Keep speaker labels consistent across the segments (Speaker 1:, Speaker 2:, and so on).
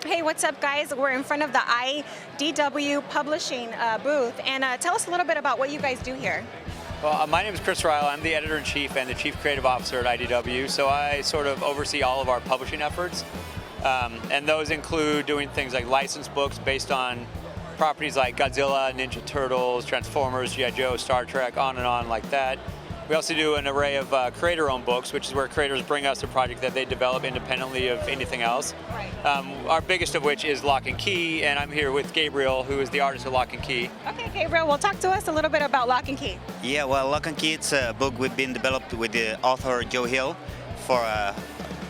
Speaker 1: Hey, what's up, guys? We're in front of the IDW Publishing booth, and tell us a little bit about what you guys do here.
Speaker 2: Well, my name is Chris Ryle. I'm the editor-in-chief and the chief creative officer at IDW, so I sort of oversee all of our publishing efforts. And those include doing things like licensed books based on properties like Godzilla, Ninja Turtles, Transformers, G.I. Joe, Star Trek, on and on like that. We also do an array of creator-owned books, which is where creators bring us a project that they develop independently of anything else.
Speaker 1: Right.
Speaker 2: Our biggest of which is Locke and Key, and I'm here with Gabriel, who is the artist of Locke and Key.
Speaker 1: Okay, Gabriel, well, talk to us a little bit about Locke and Key.
Speaker 3: Yeah, well, Locke and Key, it's a book we've been developed with the author Joe Hill for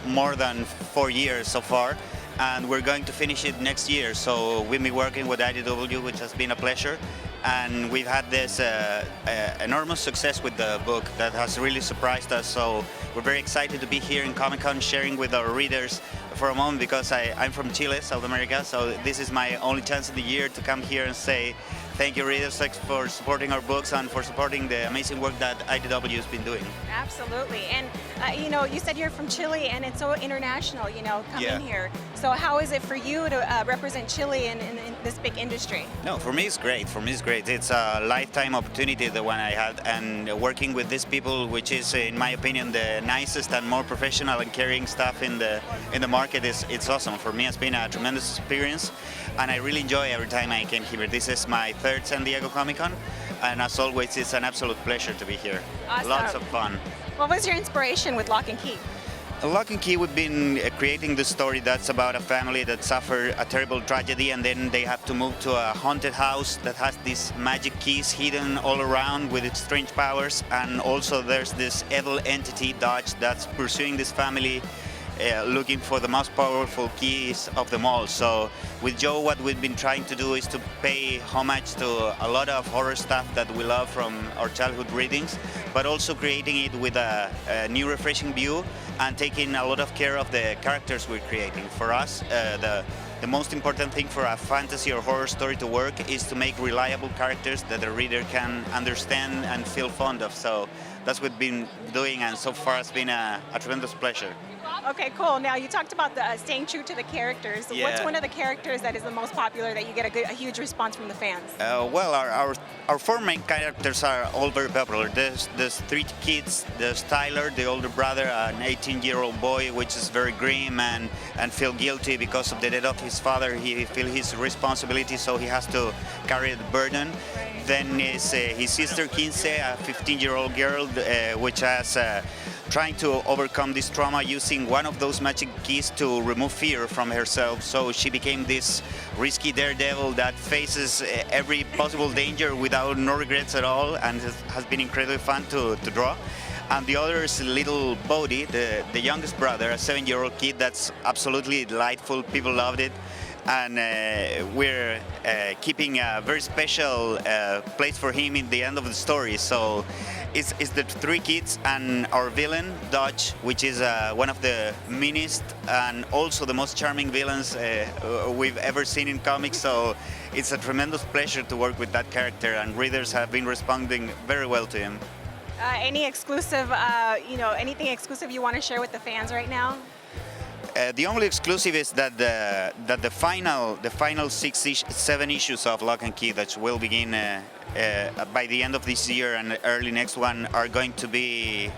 Speaker 3: more than 4 years so far, and we're going to finish it next year. So we've been working with IDW, which has been a pleasure. And we've had this enormous success with the book that has really surprised us. So we're very excited to be here in Comic-Con sharing with our readers for a moment, because I'm from Chile, South America. So this is my only chance of the year to come here and say thank you, readers, for supporting our books and for supporting the amazing work that IDW has been doing.
Speaker 1: Absolutely. And, you said you're from Chile, and it's so international, coming here. So how is it for you to represent Chile in this big industry?
Speaker 3: No, for me it's great. It's a lifetime opportunity, the one I had, and working with these people, which is, in my opinion, the nicest and more professional and caring staff in the market, it's awesome. For me, it's been a tremendous experience, and I really enjoy every time I came here. This is my third San Diego Comic-Con, and as always, it's an absolute pleasure to be here.
Speaker 1: Awesome.
Speaker 3: Lots of fun.
Speaker 1: What was your inspiration with Locke and Key?
Speaker 3: Locke and Key, we've been creating the story that's about a family that suffered a terrible tragedy, and then they have to move to a haunted house that has these magic keys hidden all around with its strange powers. And also there's this evil entity, Dodge, that's pursuing this family, looking for the most powerful keys of them all. So with Joe, what we've been trying to do is to pay homage to a lot of horror stuff that we love from our childhood readings, but also creating it with a new, refreshing view and taking a lot of care of the characters we're creating. For us, the most important thing for a fantasy or horror story to work is to make reliable characters that the reader can understand and feel fond of. So that's what we've been doing, and so far it's been a tremendous pleasure.
Speaker 1: Okay, cool. Now, you talked about staying true to the characters.
Speaker 3: Yeah.
Speaker 1: What's one of the characters that is the most popular that you get a huge response from the fans?
Speaker 3: Well, our four main characters are all very popular. There's three kids. There's Tyler, the older brother, an 18-year-old boy, which is very grim and feel guilty because of the death of his father. He feels his responsibility, so he has to carry the burden.
Speaker 1: Right.
Speaker 3: Then is his sister Quince, a 15-year-old girl, which has trying to overcome this trauma using one of those magic keys to remove fear from herself. So she became this risky daredevil that faces every possible danger without no regrets at all, and has been incredibly fun to draw. And the other is little Bodhi, the youngest brother, a 7-year-old kid that's absolutely delightful. People loved it. And we're keeping a very special place for him in the end of the story. So it's the three kids and our villain, Dodge, which is one of the meanest and also the most charming villains we've ever seen in comics. So it's a tremendous pleasure to work with that character, and readers have been responding very well to him.
Speaker 1: Any exclusive, anything exclusive you want to share with the fans right now?
Speaker 3: The only exclusive is that the final 7 issues of Locke and Key that will begin by the end of this year and early next one are going to be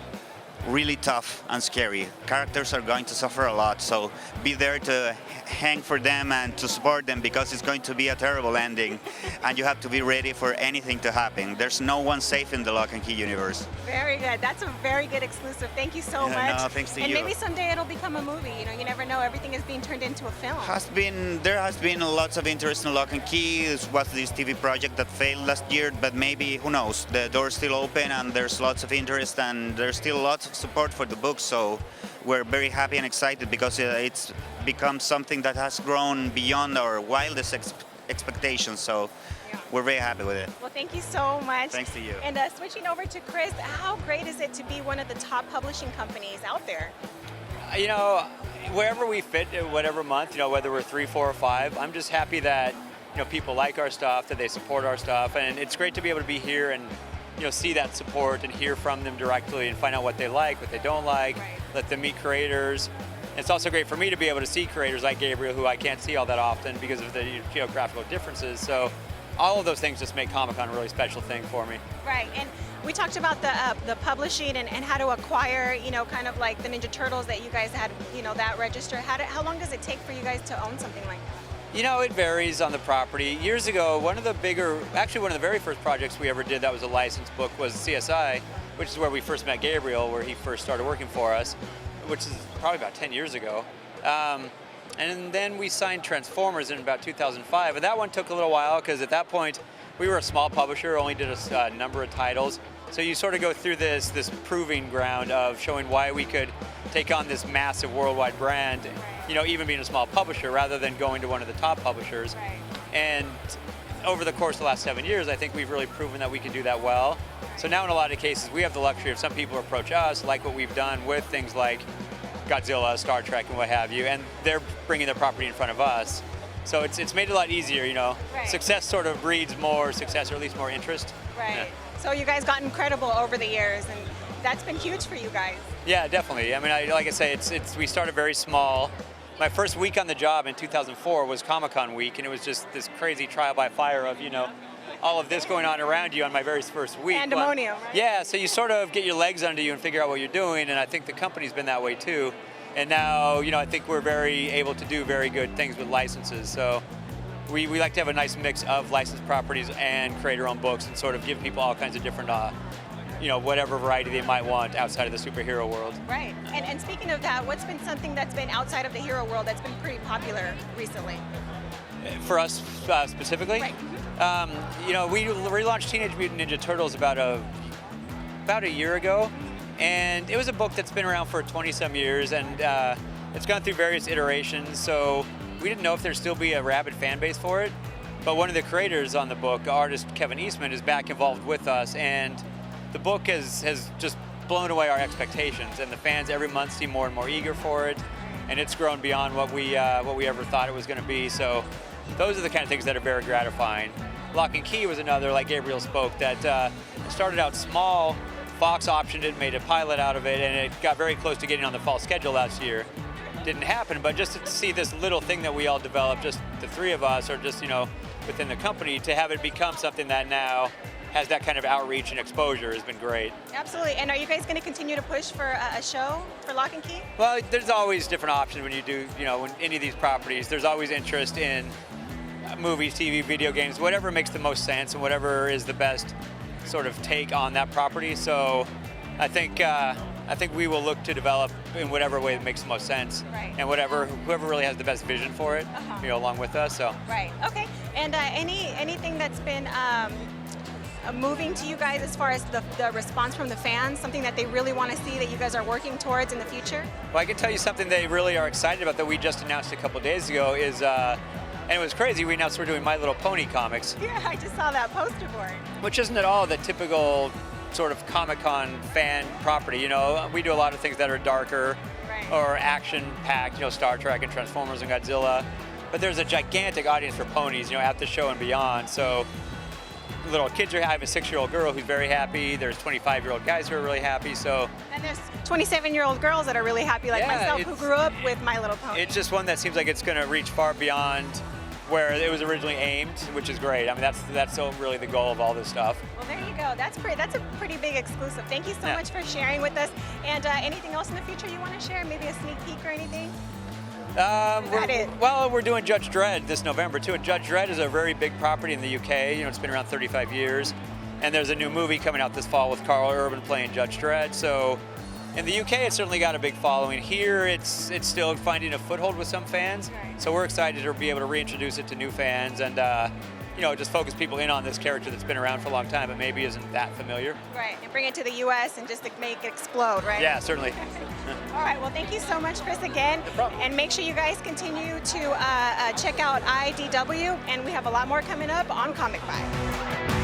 Speaker 3: really tough and scary. Characters are going to suffer a lot, so be there to hang for them and to support them, because it's going to be a terrible ending, and you have to be ready for anything to happen. There's no one safe in the Locke and Key universe.
Speaker 1: Very good. That's a very good exclusive. Thank you so much.
Speaker 3: No, thanks to you.
Speaker 1: And maybe someday it'll become a movie. You never know. Everything is being turned into a film.
Speaker 3: There has been lots of interest in Locke and Key. It was this TV project that failed last year, but maybe, who knows? The door's still open, and there's lots of interest, and there's still lots of support for the book. So we're very happy and excited, because it's become something that has grown beyond our wildest expectations. So we're very happy with it.
Speaker 1: Well, thank you so much.
Speaker 3: Thanks to you.
Speaker 1: And switching over to Chris, how great is it to be one of the top publishing companies out there?
Speaker 2: Wherever we fit, whatever month, whether we're 3, 4, or 5, I'm just happy that people like our stuff, that they support our stuff, and it's great to be able to be here and see that support and hear from them directly and find out what they like, what they don't like, let them meet creators. It's also great for me to be able to see creators like Gabriel, who I can't see all that often because of the geographical differences. So all of those things just make Comic-Con a really special thing for me.
Speaker 1: Right, and we talked about the publishing and how to acquire, kind of like the Ninja Turtles that you guys had, that register. How long does it take for you guys to own something like that?
Speaker 2: It varies on the property. Years ago, one of the very first projects we ever did that was a licensed book was CSI, which is where we first met Gabriel, where he first started working for us, which is probably about 10 years ago. And then we signed Transformers in about 2005, and that one took a little while because at that point we were a small publisher, only did a number of titles. So you sort of go through this proving ground of showing why we could take on this massive worldwide brand, even being a small publisher rather than going to one of the top publishers.
Speaker 1: Right.
Speaker 2: And over the course of the last 7 years, I think we've really proven that we can do that well. So now in a lot of cases, we have the luxury of some people approach us, like what we've done with things like Godzilla, Star Trek, and what have you, and they're bringing their property in front of us. So it's made it a lot easier,
Speaker 1: Right.
Speaker 2: Success sort of breeds more success, or at least more interest.
Speaker 1: Right.
Speaker 2: Yeah.
Speaker 1: So you guys got incredible over the years, and that's been huge for you guys.
Speaker 2: Yeah, definitely. I mean, like I say, we started very small. My first week on the job in 2004 was Comic-Con week, and it was just this crazy trial by fire of, all of this going on around you on my very first week.
Speaker 1: Pandemonium, right?
Speaker 2: Yeah, so you sort of get your legs under you and figure out what you're doing, and I think the company's been that way too. And now, I think we're very able to do very good things with licenses. So we like to have a nice mix of licensed properties and creator-owned books and sort of give people all kinds of different, whatever variety they might want outside of the superhero world.
Speaker 1: Right. And speaking of that, what's been something that's been outside of the hero world that's been pretty popular recently?
Speaker 2: For us specifically?
Speaker 1: Right.
Speaker 2: We relaunched Teenage Mutant Ninja Turtles about a year ago, and it was a book that's been around for 20-some years, and it's gone through various iterations, so we didn't know if there'd still be a rabid fan base for it, but one of the creators on the book, artist Kevin Eastman, is back involved with us, and the book has just blown away our expectations, and the fans every month seem more and more eager for it, and it's grown beyond what we ever thought it was going to be, so those are the kind of things that are very gratifying. Locke and Key was another, like Gabriel spoke, that started out small. Fox optioned it, made a pilot out of it, and it got very close to getting on the fall schedule last year. Didn't happen, but just to see this little thing that we all developed, just the three of us, or just, within the company, to have it become something that now has that kind of outreach and exposure has been great.
Speaker 1: Absolutely. And are you guys going to continue to push for a show for Locke and Key?
Speaker 2: Well, there's always different options when you do, when any of these properties. There's always interest in movies, TV, video games, whatever makes the most sense and whatever is the best sort of take on that property. So I think we will look to develop in whatever way that makes the most sense,
Speaker 1: right.
Speaker 2: And whoever really has the best vision for it, along with us. So
Speaker 1: right, okay. And anything that's been moving to you guys as far as the response from the fans, something that they really want to see that you guys are working towards in the future?
Speaker 2: Well, I can tell you something they really are excited about that we just announced a couple days ago is. And it was crazy, we announced we're doing My Little Pony comics.
Speaker 1: Yeah, I just saw that poster board.
Speaker 2: Which isn't at all the typical sort of Comic-Con fan property, We do a lot of things that are darker,
Speaker 1: right.
Speaker 2: Or action-packed, Star Trek and Transformers and Godzilla. But there's a gigantic audience for ponies, at the show and beyond. So little kids I have a 6-year-old girl who's very happy. There's 25-year-old guys who are really happy. So
Speaker 1: and there's 27-year-old girls that are really happy, like myself, who grew up with My Little Pony.
Speaker 2: It's just one that seems like it's going to reach far beyond where it was originally aimed, which is great. I mean, that's really the goal of all this stuff.
Speaker 1: Well, there you go. That's a pretty big exclusive. Thank you so much for sharing with us. And anything else in the future you want to share? Maybe a sneak peek or anything?
Speaker 2: We're doing Judge Dredd this November too. And Judge Dredd is a very big property in the UK. It's been around 35 years. And there's a new movie coming out this fall with Carl Urban playing Judge Dredd. So in the UK, it's certainly got a big following. Here, it's still finding a foothold with some fans.
Speaker 1: Right.
Speaker 2: So we're excited to be able to reintroduce it to new fans and just focus people in on this character that's been around for a long time but maybe isn't that familiar.
Speaker 1: Right, and bring it to the US and just to make it explode, right?
Speaker 2: Yeah, certainly.
Speaker 1: All right, well, thank you so much, Chris, again.
Speaker 2: No problem.
Speaker 1: And make sure you guys continue to check out IDW, and we have a lot more coming up on Comic Buy.